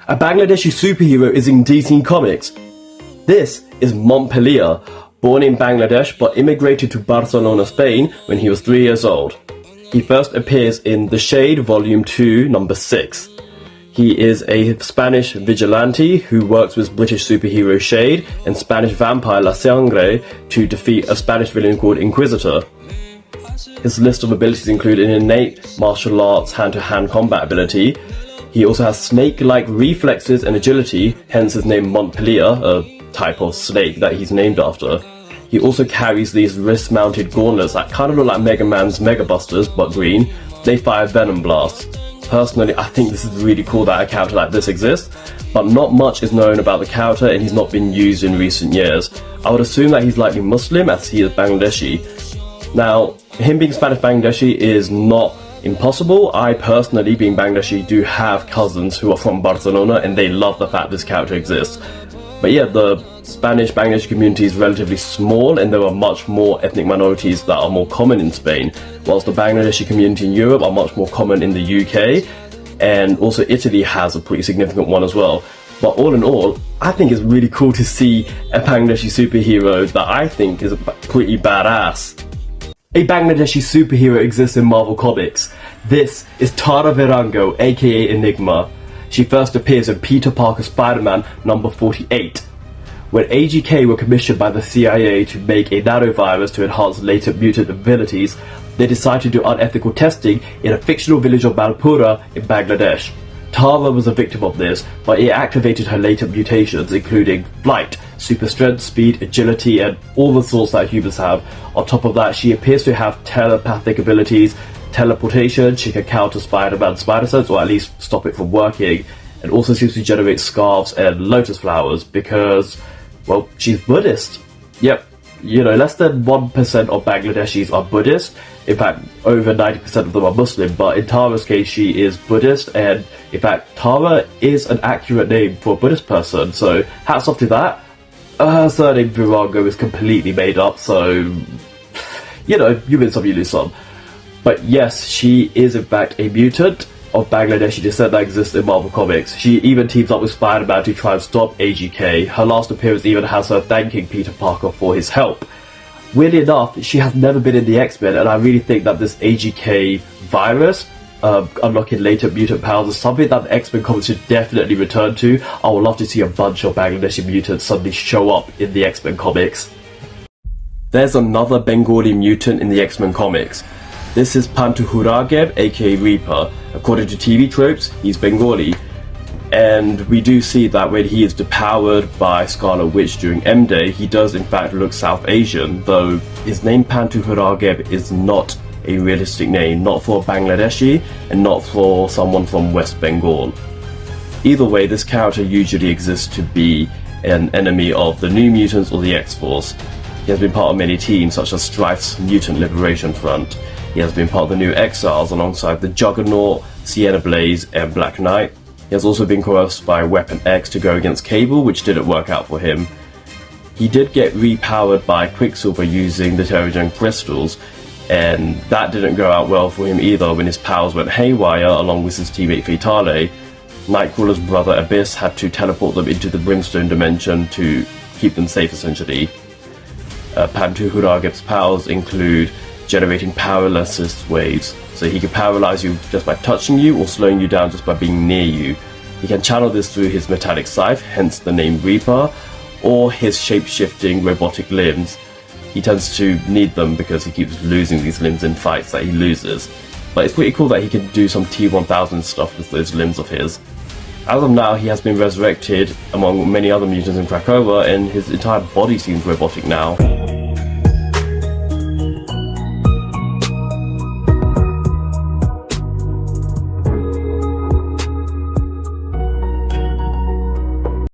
A Bangladeshi superhero is in DC Comics. This is Montpellier, born in Bangladesh but immigrated to Barcelona, Spain when he was 3 years old. He first appears in The Shade, Volume 2, number 6. He is a Spanish vigilante who works with British superhero Shade and Spanish vampire La Sangre to defeat a Spanish villain called Inquisitor. His list of abilities include an innate martial arts hand-to-hand combat ability. He also has snake-like reflexes and agility, hence his name Montpellier, a type of snake that he's named after. He also carries these wrist-mounted gauntlets that kind of look like Mega Man's Mega Busters, but green. They fire venom blasts. Personally, I think this is really cool that a character like this exists, but not much is known about the character and he's not been used in recent years. I would assume that he's likely Muslim as he is Bangladeshi. Now, him being Spanish Bangladeshi is not impossible. I personally, being Bangladeshi, do have cousins who are from Barcelona and they love the fact this character exists. But yeah, the Spanish Bangladeshi community is relatively small and there are much more ethnic minorities that are more common in Spain, whilst the Bangladeshi community in Europe are much more common in the UK, and also Italy has a pretty significant one as well. But all in all, I think it's really cool to see a Bangladeshi superhero that I think is pretty badass. A Bangladeshi superhero exists in Marvel Comics. This is Tara Virango, aka Enigma. She first appears in Peter Parker Spider-Man number 48. When AGK were commissioned by the CIA to make a nanovirus to enhance latent mutant abilities, they decided to do unethical testing in a fictional village of Malpura in Bangladesh. Tara was a victim of this, but it activated her latent mutations, including flight, super strength, speed, agility, and all the sorts that humans have. On top of that, she appears to have telepathic abilities, teleportation, she can counter Spider-Man's spider sense, or at least stop it from working, and also seems to generate scarves and lotus flowers because, well, she's Buddhist. Yep, you know, less than 1% of Bangladeshis are Buddhist. In fact, over 90% of them are Muslim, but in Tara's case, she is Buddhist, and in fact, Tara is an accurate name for a Buddhist person, so hats off to that. Her surname Virango is completely made up, so, you know, you win some, you lose some. But yes, she is in fact a mutant of Bangladeshi descent that exists in Marvel Comics. She even teams up with Spider-Man to try and stop AGK. Her last appearance even has her thanking Peter Parker for his help. Weirdly enough, she has never been in the X-Men, and I really think that this AGK virus, unlocking latent mutant powers, is something that the X-Men comics should definitely return to. I would love to see a bunch of Bangladeshi mutants suddenly show up in the X-Men comics. There's another Bengali mutant in the X-Men comics. This is Pantu Hurageb, aka Reaper. According to TV tropes, he's Bengali. And we do see that when he is depowered by Scarlet Witch during M-Day, he does in fact look South Asian, though his name Pantu Hurageb is not a realistic name, not for Bangladeshi, and not for someone from West Bengal. Either way, this character usually exists to be an enemy of the New Mutants or the X-Force. He has been part of many teams such as Strife's Mutant Liberation Front. He has been part of the New Exiles alongside the Juggernaut, Sienna Blaze, and Black Knight. He has also been coerced by Weapon X to go against Cable, which didn't work out for him. He did get repowered by Quicksilver using the Terrigen crystals, and that didn't go out well for him either when his powers went haywire along with his teammate Vitale. Nightcrawler's brother Abyss had to teleport them into the Brimstone dimension to keep them safe essentially. Pantu Hurageb's powers include generating paralysis waves, so he can paralyze you just by touching you or slowing you down just by being near you. He can channel this through his metallic scythe, hence the name Reaper, or his shape-shifting robotic limbs. He tends to need them because he keeps losing these limbs in fights that he loses. But it's pretty cool that he can do some T-1000 stuff with those limbs of his. As of now, he has been resurrected among many other mutants in Krakoa, and his entire body seems robotic now.